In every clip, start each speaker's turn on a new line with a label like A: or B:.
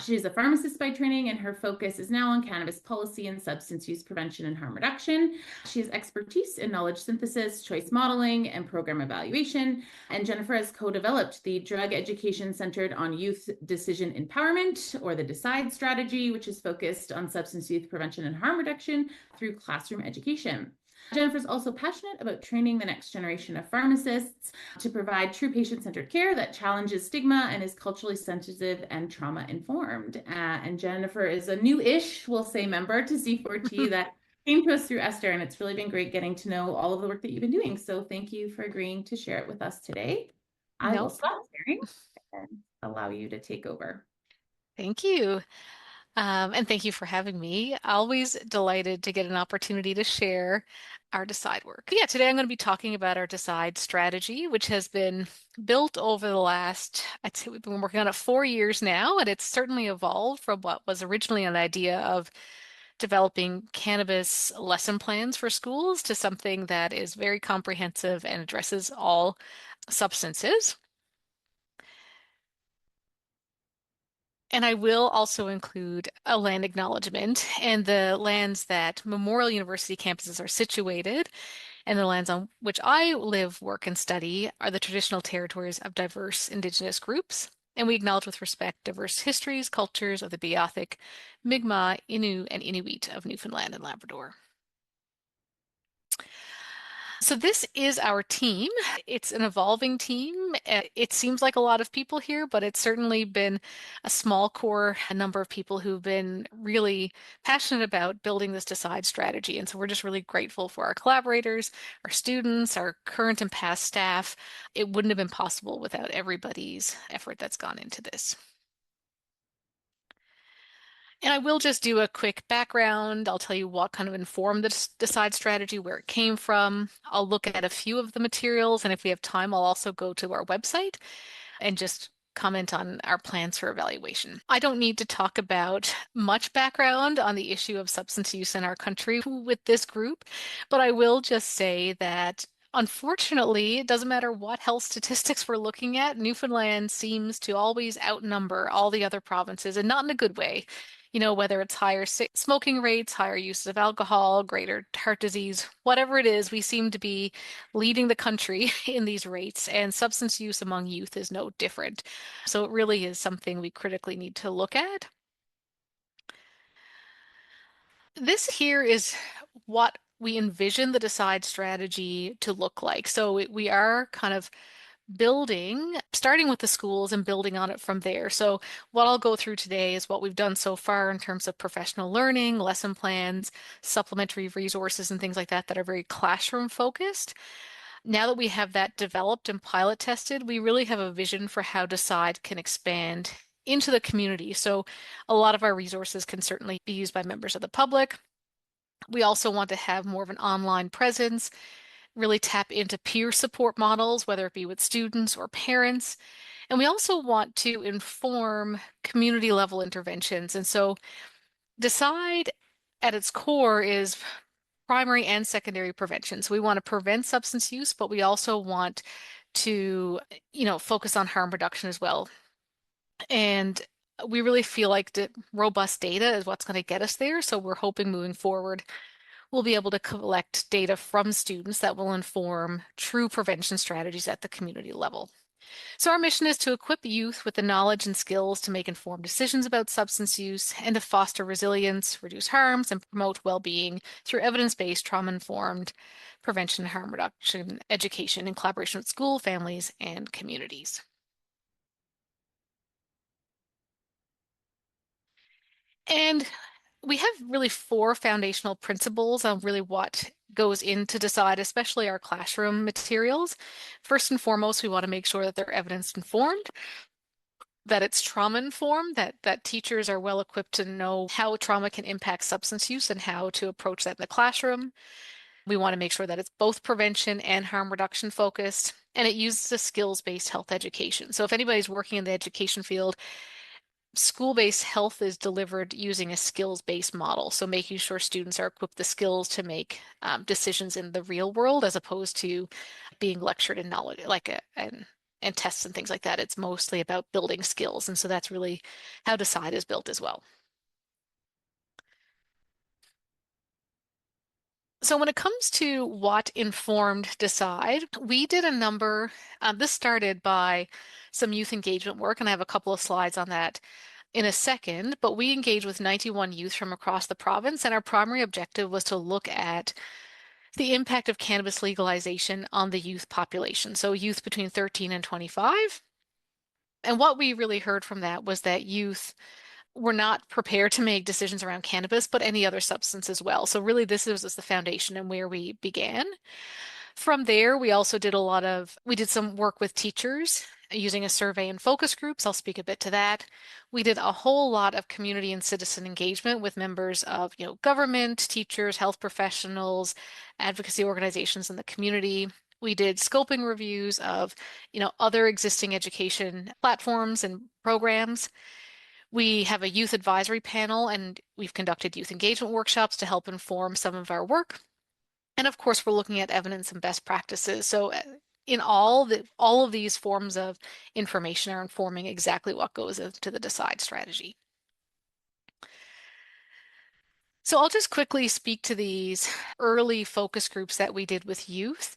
A: She's a pharmacist by training, and her focus is now on cannabis policy and substance use prevention and harm reduction. She has expertise in knowledge synthesis, choice modeling, and program evaluation. And Jennifer has co developed the Drug Education Centered on Youth Decision Empowerment, or the DECYDE strategy, which is focused on substance use prevention and harm reduction through classroom education. Jennifer's also passionate about training the next generation of pharmacists to provide true patient-centered care that challenges stigma and is culturally sensitive and trauma-informed. And Jennifer is a new-ish, we'll say, member to C4T that came to us through Esther, and it's really been great getting to know all of the work that you've been doing. So thank you for agreeing to share it with us today. I will
B: No,
A: stop sharing and allow you to take over.
B: thank you. And thank you for having me. Always delighted to get an opportunity to share our DECYDE work. Yeah, today I'm going to be talking about our DECYDE strategy, which has been built over the last, I'd say we've been working on it 4 years now, and it's certainly evolved from what was originally an idea of developing cannabis lesson plans for schools to something that is very comprehensive and addresses all substances. And I will also include a land acknowledgement and the lands that Memorial University campuses are situated, and the lands on which I live, work, and study are the traditional territories of diverse Indigenous groups. And we acknowledge with respect diverse histories, cultures of the Beothuk, Mi'kmaq, Innu, and Inuit of Newfoundland and Labrador. So this is our team. It's an evolving team. It seems like a lot of people here, but it's certainly been a small core, a number of people who've been really passionate about building this DECYDE strategy. And so we're just really grateful for our collaborators, our students, our current and past staff. It wouldn't have been possible without everybody's effort that's gone into this. And I will just do a quick background. I'll tell you what kind of informed the DECYDE strategy, where it came from. I'll look at a few of the materials, and if we have time, I'll also go to our website and just comment on our plans for evaluation. I don't need to talk about much background on the issue of substance use in our country with this group, but I will just say that unfortunately, it doesn't matter what health statistics we're looking at, Newfoundland seems to always outnumber all the other provinces, and not in a good way. You know, whether it's higher smoking rates, higher uses of alcohol, greater heart disease, whatever it is, we seem to be leading the country in these rates, and substance use among youth is no different. So it really is something we critically need to look at. This here is what we envision the DECYDE strategy to look like. So we are kind of building, starting with the schools and building on it from there. So what I'll go through today is what we've done so far in terms of professional learning, lesson plans, supplementary resources, and things like that that are very classroom focused. Now that we have that developed and pilot tested, we really have a vision for how DECYDE can expand into the community. So a lot of our resources can certainly be used by members of the public. We also want to have more of an online presence, really tap into peer support models, whether it be with students or parents. And we also want to inform community level interventions. And so DECYDE at its core is primary and secondary prevention. So we want to prevent substance use, but we also want to, focus on harm reduction as well. And we really feel like the robust data is what's going to get us there. So we're hoping moving forward, we'll be able to collect data from students that will inform true prevention strategies at the community level. So our mission is to equip youth with the knowledge and skills to make informed decisions about substance use and to foster resilience, reduce harms, and promote well-being through evidence-based, trauma-informed prevention and harm reduction education in collaboration with school, families, and communities. And we have really four foundational principles on really what goes into DECYDE, especially our classroom materials. First and foremost, we want to make sure that they're evidence informed, that it's trauma informed, that teachers are well equipped to know how trauma can impact substance use and how to approach that in the classroom. We want to make sure that it's both prevention and harm reduction focused, and it uses a skills-based health education. So if anybody's working in the education field, school-based health is delivered using a skills-based model. So making sure students are equipped with the skills to make decisions in the real world as opposed to being lectured in knowledge, like an and tests and things like that. It's mostly about building skills. And so that's really how DECYDE is built as well. So when it comes to what informed DECYDE, we did a number, this started by some youth engagement work, and I have a couple of slides on that in a second, but we engaged with 91 youth from across the province, and our primary objective was to look at the impact of cannabis legalization on the youth population, so youth between 13 and 25. And what we really heard from that was that youth were not prepared to make decisions around cannabis, but any other substance as well. So really this was the foundation and where we began. From there, we did some work with teachers using a survey and focus groups. I'll speak a bit to that. We did a whole lot of community and citizen engagement with members of, government, teachers, health professionals, advocacy organizations in the community. We did scoping reviews of, other existing education platforms and programs. We have a youth advisory panel, and we've conducted youth engagement workshops to help inform some of our work. And of course, we're looking at evidence and best practices. So in all of these forms of information are informing exactly what goes into the DECYDE strategy. So I'll just quickly speak to these early focus groups that we did with youth.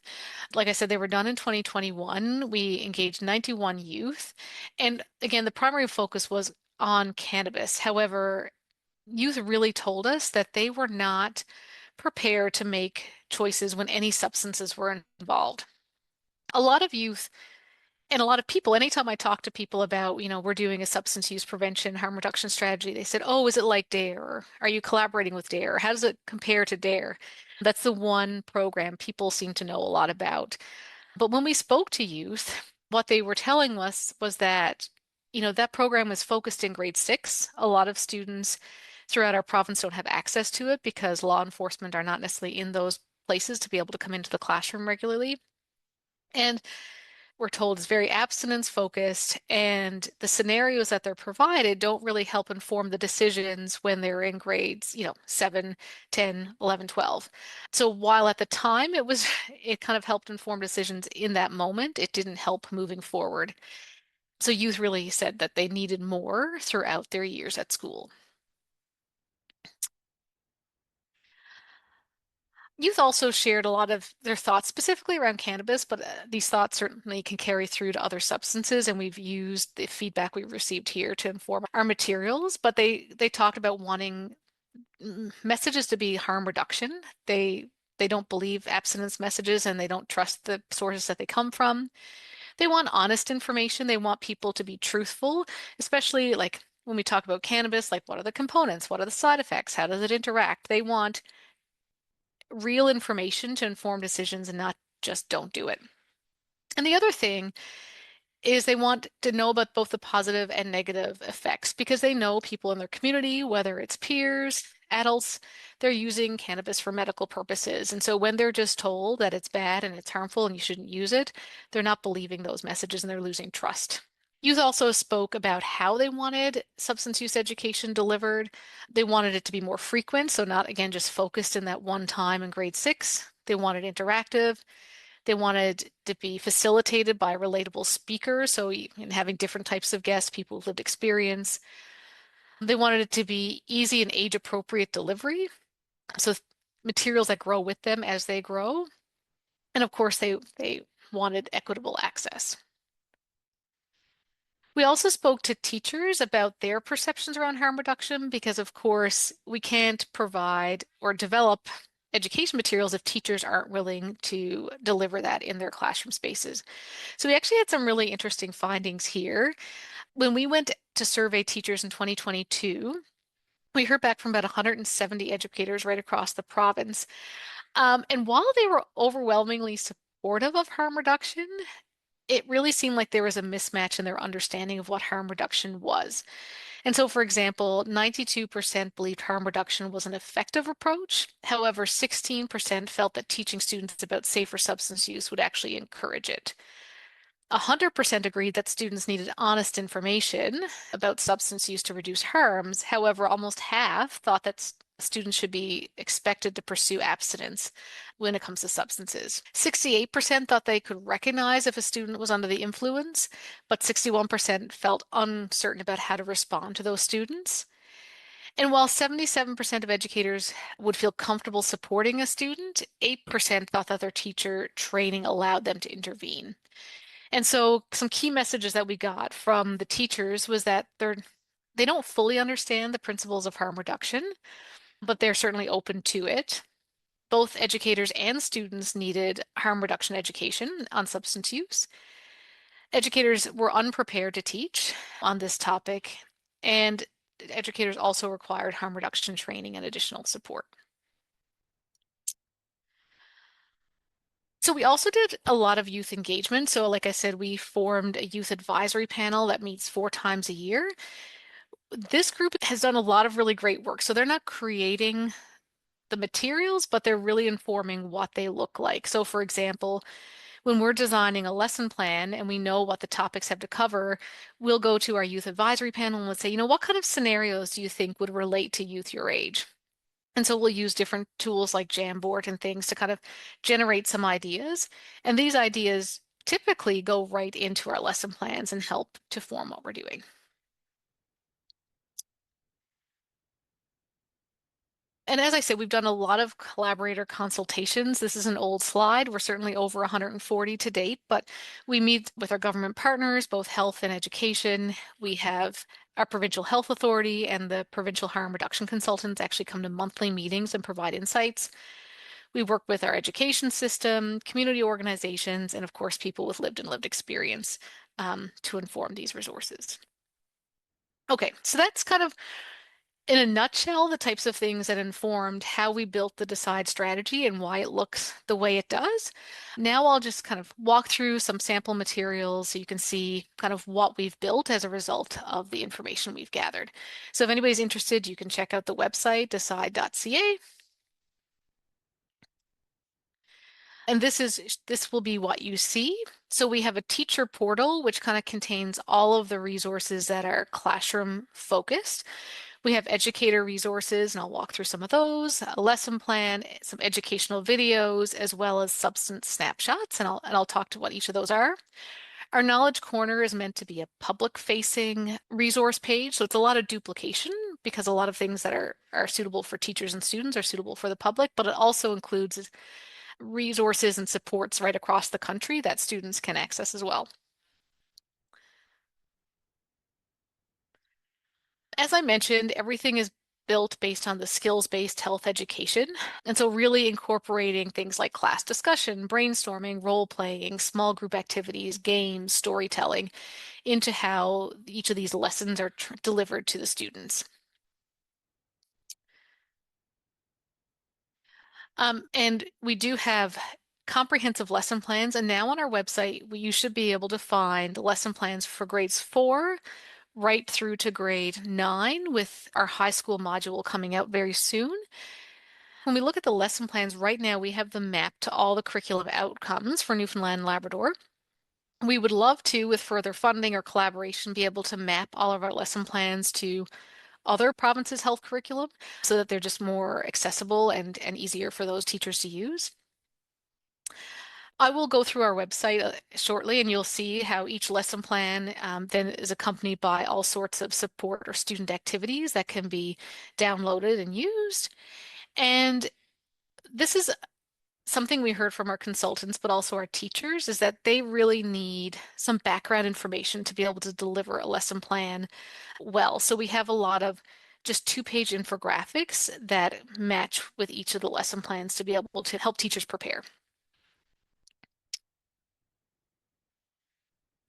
B: Like I said, they were done in 2021. We engaged 91 youth. And again, the primary focus was on cannabis. However, youth really told us that they were not prepared to make choices when any substances were involved. A lot of youth and a lot of people, anytime I talk to people about, we're doing a substance use prevention harm reduction strategy, they said, oh, is it like DARE? Or are you collaborating with DARE? How does it compare to DARE? That's the one program people seem to know a lot about. But when we spoke to youth, what they were telling us was that, that program was focused in grade 6. A lot of students throughout our province don't have access to it because law enforcement are not necessarily in those places to be able to come into the classroom regularly. And we're told is very abstinence focused, and the scenarios that they're provided don't really help inform the decisions when they're in grades, 7, 10, 11, 12. So while at the time it kind of helped inform decisions in that moment, it didn't help moving forward. So youth really said that they needed more throughout their years at school. Youth also shared a lot of their thoughts specifically around cannabis, but these thoughts certainly can carry through to other substances, and we've used the feedback we received here to inform our materials. But they talked about wanting messages to be harm reduction. They don't believe abstinence messages, and they don't trust the sources that they come from. They want honest information. They want people to be truthful, especially like when we talk about cannabis, like what are the components? What are the side effects? How does it interact? They want real information to inform decisions and not just don't do it. And the other thing is they want to know about both the positive and negative effects because they know people in their community, whether it's peers, adults, they're using cannabis for medical purposes. And so when they're just told that it's bad and it's harmful and you shouldn't use it, they're not believing those messages and they're losing trust. Youth also spoke about how they wanted substance use education delivered. They wanted it to be more frequent, so not, again, just focused in that one time in grade 6. They wanted interactive. They wanted to be facilitated by relatable speakers, so having different types of guests, people with lived experience. They wanted it to be easy and age-appropriate delivery, so materials that grow with them as they grow. And of course, they wanted equitable access. We also spoke to teachers about their perceptions around harm reduction because, of course, we can't provide or develop education materials if teachers aren't willing to deliver that in their classroom spaces. So we actually had some really interesting findings here. When we went to survey teachers in 2022, we heard back from about 170 educators right across the province. And while they were overwhelmingly supportive of harm reduction, it really seemed like there was a mismatch in their understanding of what harm reduction was. And so, for example, 92% believed harm reduction was an effective approach. However, 16% felt that teaching students about safer substance use would actually encourage it. 100% agreed that students needed honest information about substance use to reduce harms. However, almost half thought that students should be expected to pursue abstinence when it comes to substances. 68% thought they could recognize if a student was under the influence, but 61% felt uncertain about how to respond to those students. And while 77% of educators would feel comfortable supporting a student, 8% thought that their teacher training allowed them to intervene. And so some key messages that we got from the teachers was that they don't fully understand the principles of harm reduction, but they're certainly open to it. Both educators and students needed harm reduction education on substance use. Educators were unprepared to teach on this topic, and educators also required harm reduction training and additional support. So we also did a lot of youth engagement. So like I said, we formed a youth advisory panel that meets 4 times a year. This group has done a lot of really great work. So they're not creating the materials, but they're really informing what they look like. So for example, when we're designing a lesson plan and we know what the topics have to cover, we'll go to our youth advisory panel and let's say, what kind of scenarios do you think would relate to youth your age? And so we'll use different tools like Jamboard and things to kind of generate some ideas. And these ideas typically go right into our lesson plans and help to form what we're doing. And as I said, we've done a lot of collaborator consultations. This is an old slide. We're certainly over 140 to date, but we meet with our government partners, both health and education. We have our provincial health authority and the provincial harm reduction consultants actually come to monthly meetings and provide insights. We work with our education system, community organizations, and of course, people with lived experience to inform these resources. Okay, so that's kind of in a nutshell, the types of things that informed how we built the DECYDE strategy and why it looks the way it does. Now I'll just kind of walk through some sample materials so you can see kind of what we've built as a result of the information we've gathered. So if anybody's interested, you can check out the website, decide.ca. And this will be what you see. So we have a teacher portal, which kind of contains all of the resources that are classroom focused. We have educator resources, and I'll walk through some of those, a lesson plan, some educational videos, as well as substance snapshots, and I'll talk to what each of those are. Our Knowledge Corner is meant to be a public-facing resource page, so it's a lot of duplication because a lot of things that are suitable for teachers and students are suitable for the public, but it also includes resources and supports right across the country that students can access as well. As I mentioned, everything is built based on the skills-based health education. And so really incorporating things like class discussion, brainstorming, role-playing, small group activities, games, storytelling into how each of these lessons are delivered to the students. And we do have comprehensive lesson plans. And now on our website, you should be able to find lesson plans for grades 4 right through to grade 9 with our high school module coming out very soon. When we look at the lesson plans right now, we have them mapped to all the curriculum outcomes for Newfoundland and Labrador. We would love to, with further funding or collaboration, be able to map all of our lesson plans to other provinces' health curriculum so that they're just more accessible and easier for those teachers to use. I will go through our website shortly and you'll see how each lesson plan then is accompanied by all sorts of support or student activities that can be downloaded and used. And this is something we heard from our consultants, but also our teachers, is that they really need some background information to be able to deliver a lesson plan well. So we have a lot of just 2-page infographics that match with each of the lesson plans to be able to help teachers prepare.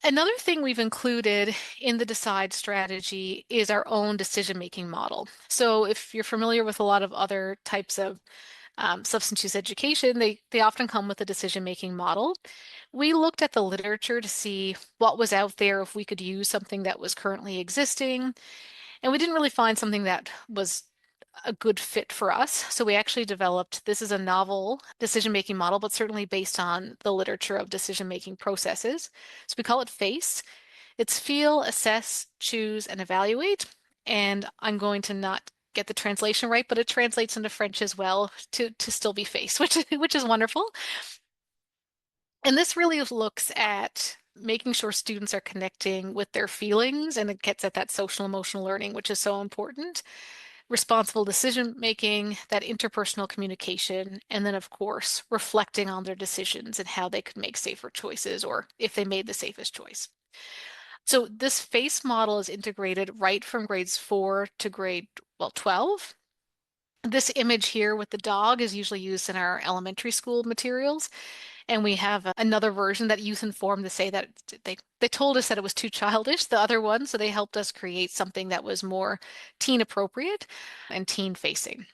B: Another thing we've included in the DECYDE strategy is our own decision-making model. So if you're familiar with a lot of other types of substance use education, they often come with a decision-making model. We looked at the literature to see what was out there, if we could use something that was currently existing, and we didn't really find something that was a good fit for us. So we actually developed, this is a novel decision-making model, but certainly based on the literature of decision-making processes. So we call it FACE. It's feel, assess, choose, and evaluate. And I'm going to not get the translation right, but it translates into French as well to still be face, which is wonderful. And this really looks at making sure students are connecting with their feelings, and it gets at that social emotional learning, which is so important. Responsible decision making, that interpersonal communication, and then, of course, reflecting on their decisions and how they could make safer choices or if they made the safest choice. So this FACE model is integrated right from grades 4 to grade, well, 12. This image here with the dog is usually used in our elementary school materials. And we have another version that Youth Informed to say that they told us that it was too childish, the other one, so they helped us create something that was more teen appropriate and teen facing.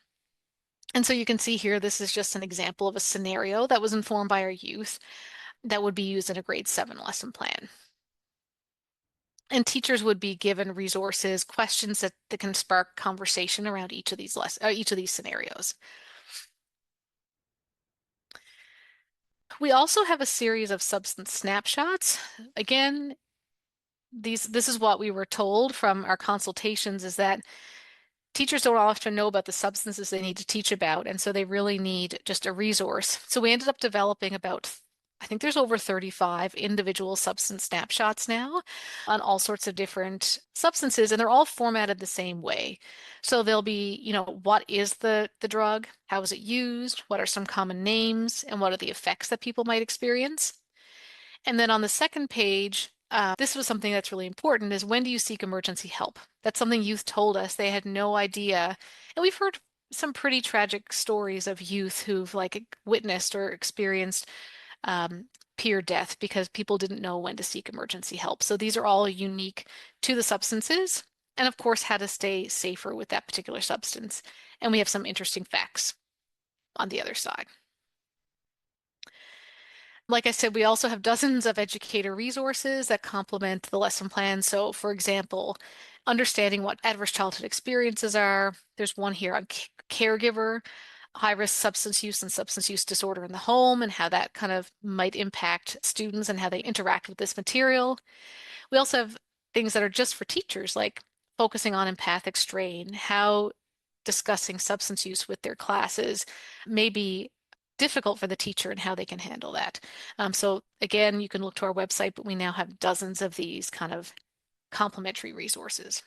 B: And so you can see here, this is just an example of a scenario that was informed by our youth that would be used in a grade 7 lesson plan. And teachers would be given resources, questions that can spark conversation around each of these scenarios. We also have a series of substance snapshots. Again, this is what we were told from our consultations, is that teachers don't often know about the substances they need to teach about, and so they really need just a resource. So we ended up developing about, I think there's over 35 individual substance snapshots now on all sorts of different substances, and they're all formatted the same way. So there'll be, what is the drug? How is it used? What are some common names? And what are the effects that people might experience? And then on the second page, this was something that's really important, is when do you seek emergency help? That's something youth told us. They had no idea. And we've heard some pretty tragic stories of youth who've witnessed or experienced peer death because people didn't know when to seek emergency help. So these are all unique to the substances, and of course, how to stay safer with that particular substance. And we have some interesting facts on the other side. Like I said, we also have dozens of educator resources that complement the lesson plan. So, for example, understanding what adverse childhood experiences are. There's one here on caregiver, high-risk substance use and substance use disorder in the home, and how that kind of might impact students and how they interact with this material. We also have things that are just for teachers, like focusing on empathic strain, how discussing substance use with their classes may be difficult for the teacher and how they can handle that. So again, you can look to our website, but we now have dozens of these kind of complementary resources.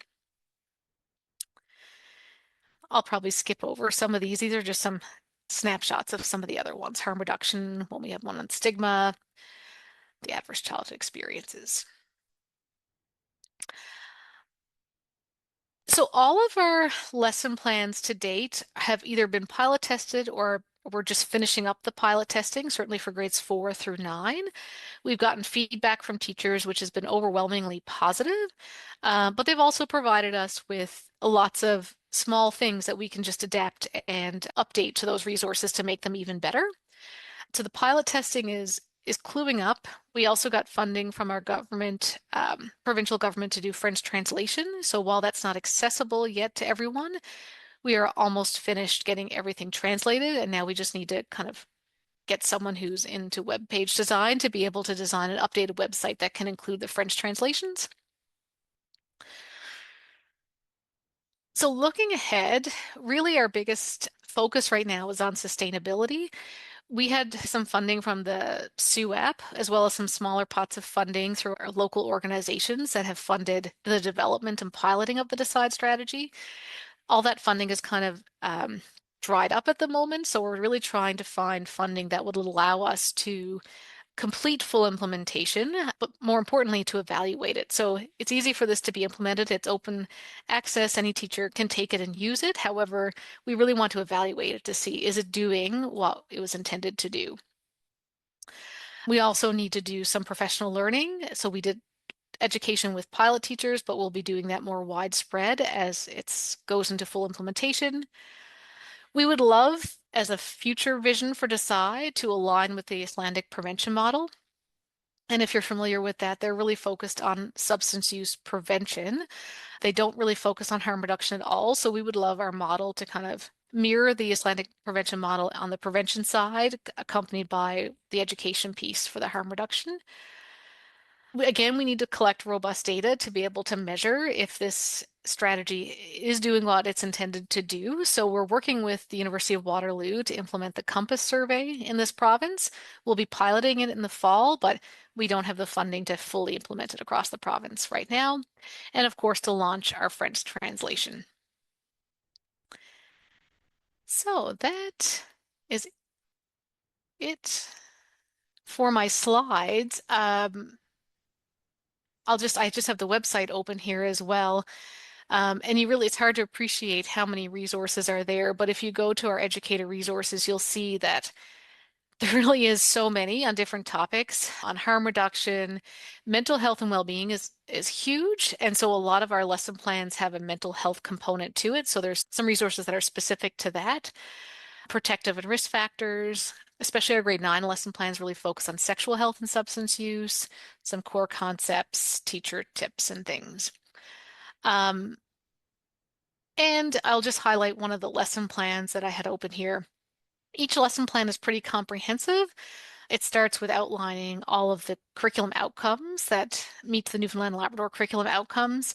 B: I'll probably skip over some of these. These are just some snapshots of some of the other ones. Harm reduction, when we have one on stigma, the adverse childhood experiences. So all of our lesson plans to date have either been pilot tested or we're just finishing up the pilot testing, certainly for grades 4 through 9. We've gotten feedback from teachers, which has been overwhelmingly positive, but they've also provided us with lots of small things that we can just adapt and update to those resources to make them even better. So the pilot testing is cluing up. We also got funding from our government, provincial government, to do French translation. So while that's not accessible yet to everyone, we are almost finished getting everything translated, and now we just need to kind of get someone who's into web page design to be able to design an updated website that can include the French translations. So looking ahead, really our biggest focus right now is on sustainability. We had some funding from the SUAP, as well as some smaller pots of funding through our local organizations that have funded the development and piloting of the DECYDE strategy. All that funding is kind of dried up at the moment, so we're really trying to find funding that would allow us to complete full implementation, but more importantly, to evaluate it. So it's easy for this to be implemented. It's open access. Any teacher can take it and use it. However, we really want to evaluate it to see, is it doing what it was intended to do? We also need to do some professional learning. So we did education with pilot teachers, but we'll be doing that more widespread as it goes into full implementation. We would love, as a future vision for DECYDE, to align with the Icelandic prevention model. And if you're familiar with that, they're really focused on substance use prevention. They don't really focus on harm reduction at all. So we would love our model to kind of mirror the Icelandic prevention model on the prevention side, accompanied by the education piece for the harm reduction. Again, we need to collect robust data to be able to measure if this strategy is doing what it's intended to do. So we're working with the University of Waterloo to implement the Compass survey in this province. We'll be piloting it in the fall, but we don't have the funding to fully implement it across the province right now. And of course, to launch our French translation. So that is it for my slides. I just have the website open here as well. And it's hard to appreciate how many resources are there. But if you go to our educator resources, you'll see that there really is so many on different topics on harm reduction. Mental health and well-being is huge. And so a lot of our lesson plans have a mental health component to it. So there's some resources that are specific to that. Protective and risk factors, especially our grade 9 lesson plans really focus on sexual health and substance use, some core concepts, teacher tips and things. Um, and I'll just highlight one of the lesson plans that I had open here. Each lesson plan is pretty comprehensive. It starts with outlining all of the curriculum outcomes that meet the Newfoundland Labrador curriculum outcomes.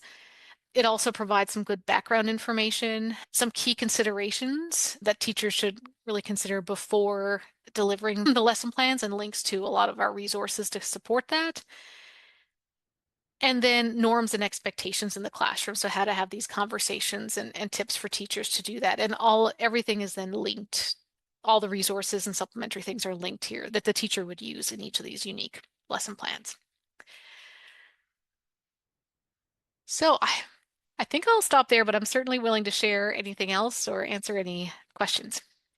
B: It also provides some good background information, some key considerations that teachers should really consider before delivering the lesson plans, and links to a lot of our resources to support that. And then norms and expectations in the classroom. So how to have these conversations and tips for teachers to do that. And everything is then linked. All the resources and supplementary things are linked here that the teacher would use in each of these unique lesson plans. So I think I'll stop there, but I'm certainly willing to share anything else or answer any questions.